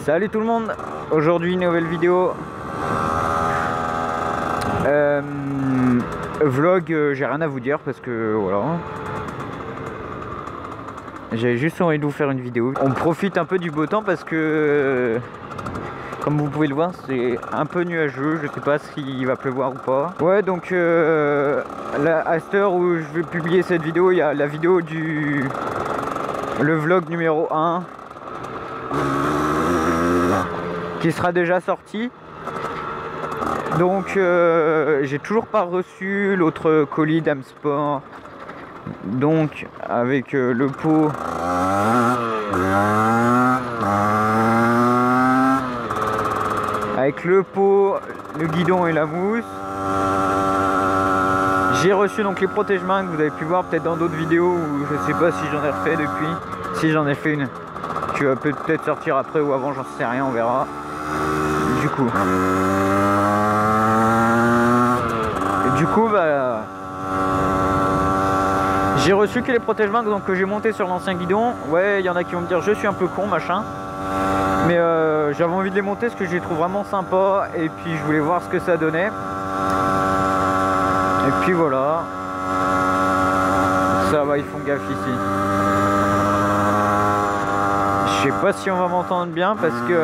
Salut tout le monde, aujourd'hui nouvelle vidéo. Vlog, j'ai rien à vous dire parce que voilà. J'avais juste envie de vous faire une vidéo. On profite un peu du beau temps parce que comme vous pouvez le voir, c'est un peu nuageux. Je sais pas s'il va pleuvoir ou pas. Ouais, donc à cette heure où je vais publier cette vidéo, il y a la vidéo le vlog numéro 1 qui sera déjà sorti. Donc j'ai toujours pas reçu l'autre colis d'Amsport, donc avec le pot le guidon et la mousse. J'ai reçu donc les protège-mains que vous avez pu voir peut-être dans d'autres vidéos, ou je sais pas si j'en ai refait depuis. Si j'en ai fait une qui va peut-être sortir après ou avant, j'en sais rien, on verra. Du coup bah j'ai reçu que les protège-mains donc que j'ai monté sur l'ancien guidon. Ouais, il y en a qui vont me dire je suis un peu con machin, mais j'avais envie de les monter parce que je les trouve vraiment sympas et puis je voulais voir ce que ça donnait. Et puis voilà, ça va, ils font gaffe ici. Je sais pas si on va m'entendre bien parce que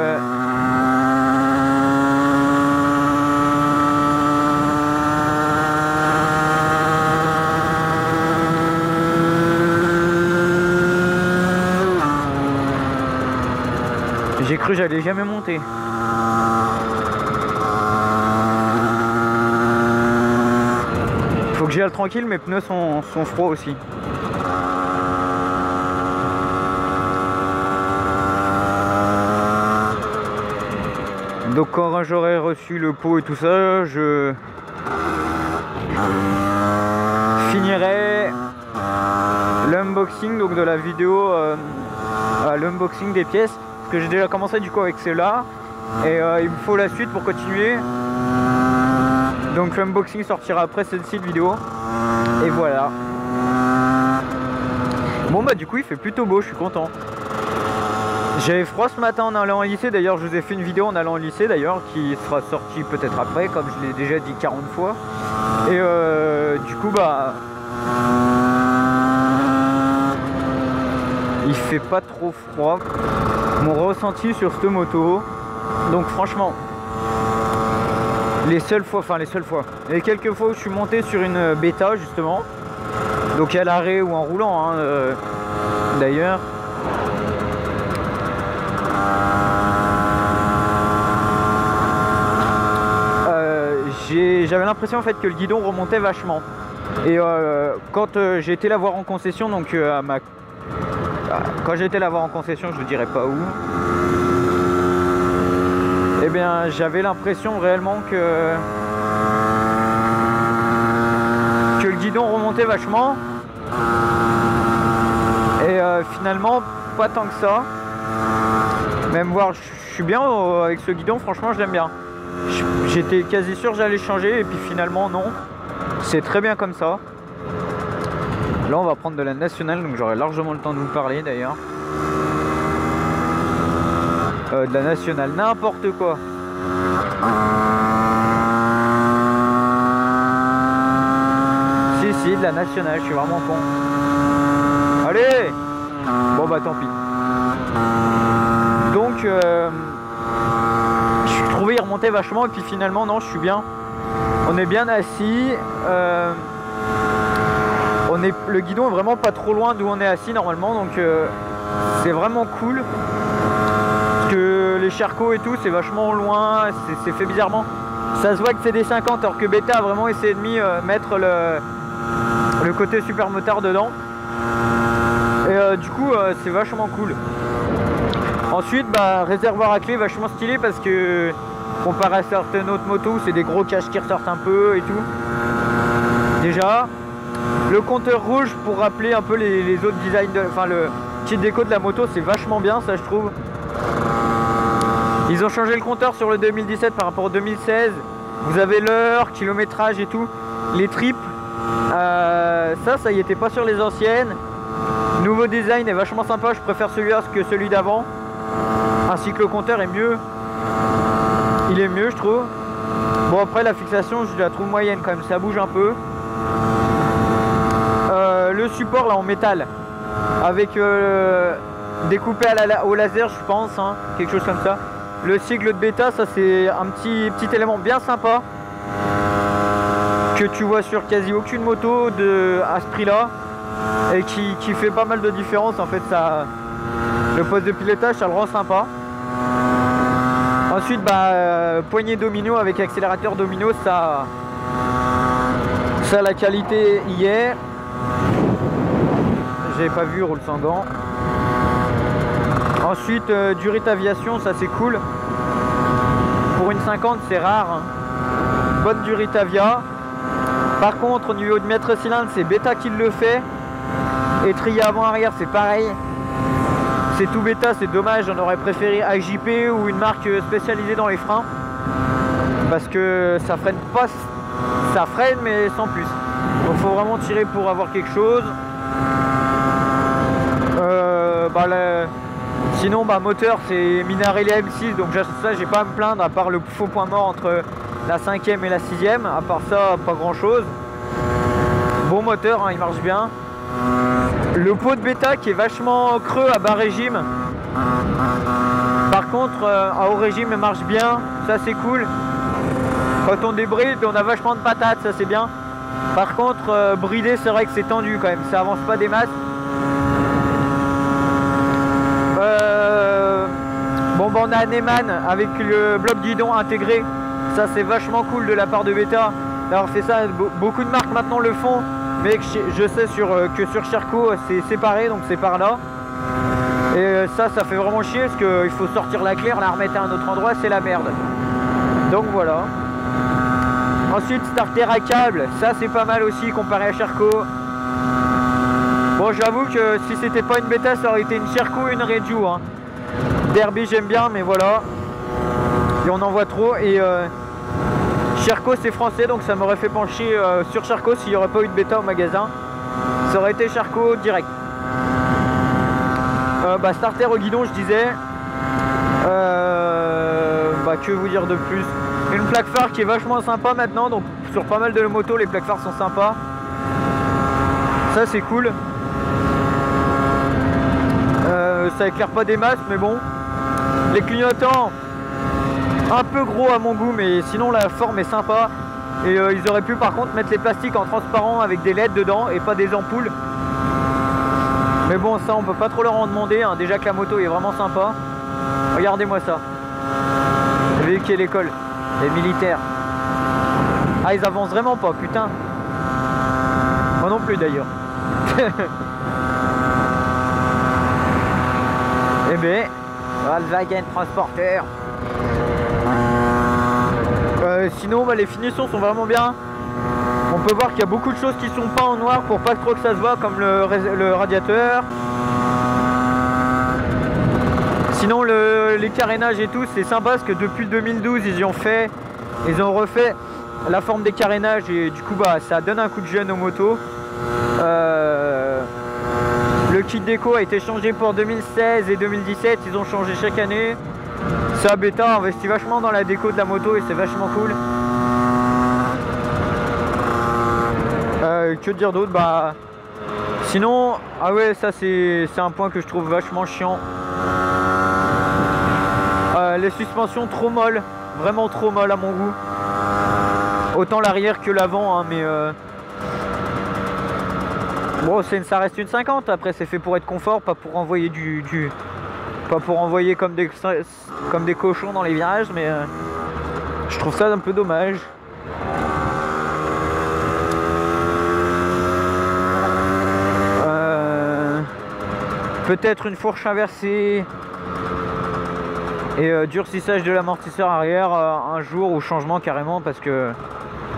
j'ai cru que j'allais jamais monter. Faut que j'y aille tranquille, mes pneus sont froids aussi. Donc quand j'aurai reçu le pot et tout ça, je finirai l'unboxing donc de la vidéo, l'unboxing des pièces. Que j'ai déjà commencé du coup avec celle-là et il me faut la suite pour continuer, donc l'unboxing sortira après celle-ci de vidéo et voilà. Bon bah du coup il fait plutôt beau, je suis content. J'avais froid ce matin en allant au lycée, d'ailleurs je vous ai fait une vidéo en allant au lycée d'ailleurs qui sera sortie peut-être après comme je l'ai déjà dit 40 fois et du coup bah il fait pas trop froid. Mon ressenti sur cette moto, donc franchement les quelques fois où je suis monté sur une bêta justement, donc à l'arrêt ou en roulant hein, d'ailleurs, j'avais l'impression en fait que le guidon remontait vachement et quand j'ai été la voir en concession, donc quand j'ai été la voir en concession, je ne dirais pas où, eh bien j'avais l'impression réellement que le guidon remontait vachement et finalement pas tant que ça. Même voir, je suis bien avec ce guidon, franchement je l'aime bien. J'étais quasi sûr que j'allais changer et puis finalement non, c'est très bien comme ça. Là on va prendre de la nationale, donc j'aurai largement le temps de vous parler d'ailleurs. De la nationale, n'importe quoi. Si, de la nationale, je suis vraiment con. Allez. Bon bah tant pis. Donc je trouvais il remontait vachement et puis finalement non, je suis bien. On est bien assis. Le guidon est vraiment pas trop loin d'où on est assis normalement, donc c'est vraiment cool. Parce que les Charcot et tout, c'est vachement loin, c'est fait bizarrement. Ça se voit que c'est des 50, alors que Beta a vraiment essayé de mettre le côté super motard dedans. Et du coup, c'est vachement cool. Ensuite, bah, réservoir à clé vachement stylé parce que comparé à certaines autres motos, c'est des gros caches qui ressortent un peu et tout. Déjà. Le compteur rouge pour rappeler un peu les autres designs, enfin le petit déco de la moto, c'est vachement bien ça je trouve. Ils ont changé le compteur sur le 2017 par rapport au 2016. Vous avez l'heure, kilométrage et tout. Les tripes, ça y était pas sur les anciennes. Nouveau design est vachement sympa, je préfère celui-là que celui d'avant. ainsi que le compteur est mieux. Il est mieux, je trouve. Bon, après la fixation je la trouve moyenne quand même, ça bouge un peu. Le support là en métal avec découpé au laser, je pense, hein, quelque chose comme ça. Le sigle de bêta, ça c'est un petit élément bien sympa que tu vois sur quasi aucune moto à ce prix là et qui fait pas mal de différence en fait. Ça, le poste de pilotage, ça le rend sympa. Ensuite, poignée domino avec accélérateur domino, ça la qualité y est. J'avais pas vu, roule sans gants. Ensuite, durite aviation, ça c'est cool. Pour une 50, c'est rare. Hein. Bonne durite avia. Par contre, au niveau de mètre cylindre, c'est Beta qui le fait. Et trier avant-arrière, c'est pareil. C'est tout Beta, c'est dommage. On aurait préféré AJP ou une marque spécialisée dans les freins. Parce que ça freine pas. Ça freine, mais sans plus. Donc, faut vraiment tirer pour avoir quelque chose. Sinon moteur c'est Minarelli M6, donc ça j'ai pas à me plaindre, à part le faux point mort entre la 5e et la 6e. À part ça, pas grand chose. Bon moteur, hein, il marche bien. Le pot de bêta qui est vachement creux à bas régime. Par contre à haut régime il marche bien, ça c'est cool. Quand on débride on a vachement de patates, ça c'est bien. Par contre bridé, c'est vrai que c'est tendu quand même, ça avance pas des masses. On a Neyman avec le bloc guidon intégré, ça c'est vachement cool de la part de Beta d'avoir fait ça. Beaucoup de marques maintenant le font, mais je sais que sur Sherco c'est séparé, donc c'est par là. Et ça fait vraiment chier parce qu'il faut sortir la clé, la remettre à un autre endroit, c'est la merde. Donc voilà. Ensuite starter à câble, ça c'est pas mal aussi comparé à Sherco. Bon, j'avoue que si c'était pas une Beta, ça aurait été une Sherco ou une Reju, hein. Derby j'aime bien, mais voilà. Et on en voit trop. Et Sherco c'est français, donc ça m'aurait fait pencher sur Sherco s'il n'y aurait pas eu de Beta au magasin. Ça aurait été Sherco direct. Starter au guidon, je disais. Que vous dire de plus? Une plaque phare qui est vachement sympa maintenant, donc sur pas mal de motos les plaques phares sont sympas. Ça c'est cool. Ça éclaire pas des masses, mais bon. Les clignotants, un peu gros à mon goût, mais sinon la forme est sympa. Et ils auraient pu par contre mettre les plastiques en transparent avec des LED dedans et pas des ampoules. Mais bon, ça on peut pas trop leur en demander, hein. Déjà que la moto est vraiment sympa. Regardez-moi ça. Vous voyez qui est l'école, les militaires. Ah, ils avancent vraiment pas, putain. Moi non plus d'ailleurs. Eh ben, Volkswagen Transporter. Sinon les finitions sont vraiment bien. On peut voir qu'il y a beaucoup de choses qui sont peintes en noir pour pas trop que ça se voit, comme le radiateur. Sinon les carénages et tout, c'est sympa parce que depuis 2012 ils ont refait la forme des carénages et du coup ça donne un coup de jeune aux motos. Le kit déco a été changé pour 2016 et 2017, ils ont changé chaque année. Ça, Beta investit vachement dans la déco de la moto et c'est vachement cool. Que dire d'autre? Sinon, ah ouais, ça c'est un point que je trouve vachement chiant. Les suspensions trop molles, vraiment trop molles à mon goût. Autant l'arrière que l'avant, hein, mais bon, ça reste une 50. Après, c'est fait pour être confort, pas pour envoyer pas pour envoyer comme des cochons dans les virages, mais je trouve ça un peu dommage. Peut-être une fourche inversée et durcissage de l'amortisseur arrière un jour, ou changement carrément, parce que...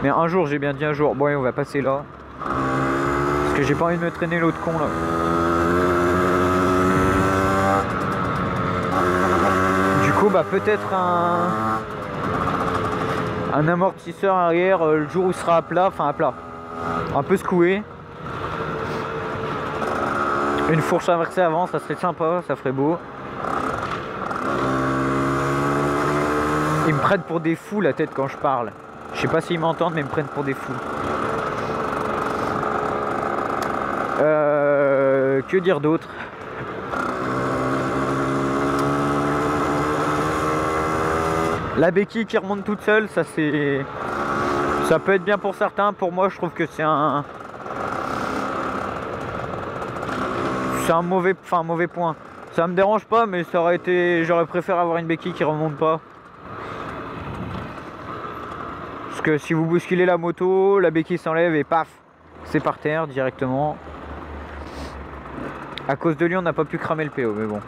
Mais un jour, j'ai bien dit un jour. Bon, et on va passer là. Parce que j'ai pas envie de me traîner l'autre con là. Du coup, peut-être un amortisseur arrière le jour où il sera à plat, enfin à plat. Un peu secoué. Une fourche inversée avant, ça serait sympa, ça ferait beau. Ils me prennent pour des fous la tête quand je parle. Je sais pas s'ils m'entendent, mais ils me prennent pour des fous. Que dire d'autre? La béquille qui remonte toute seule, ça c'est... Ça peut être bien pour certains, pour moi je trouve que c'est un... C'est un mauvais point. Ça me dérange pas, mais ça aurait été... J'aurais préféré avoir une béquille qui remonte pas. Parce que si vous bousculez la moto, la béquille s'enlève et paf, c'est par terre directement. À cause de lui, on n'a pas pu cramer le PO, mais bon.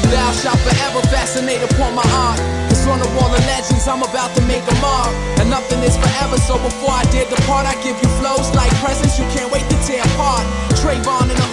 Thou shalt forever fascinate upon my art. It's on the wall of legends, I'm about to make a mark. And nothing is forever, so before I did depart, I give you flows like presents you can't wait to tear apart. Trayvon in the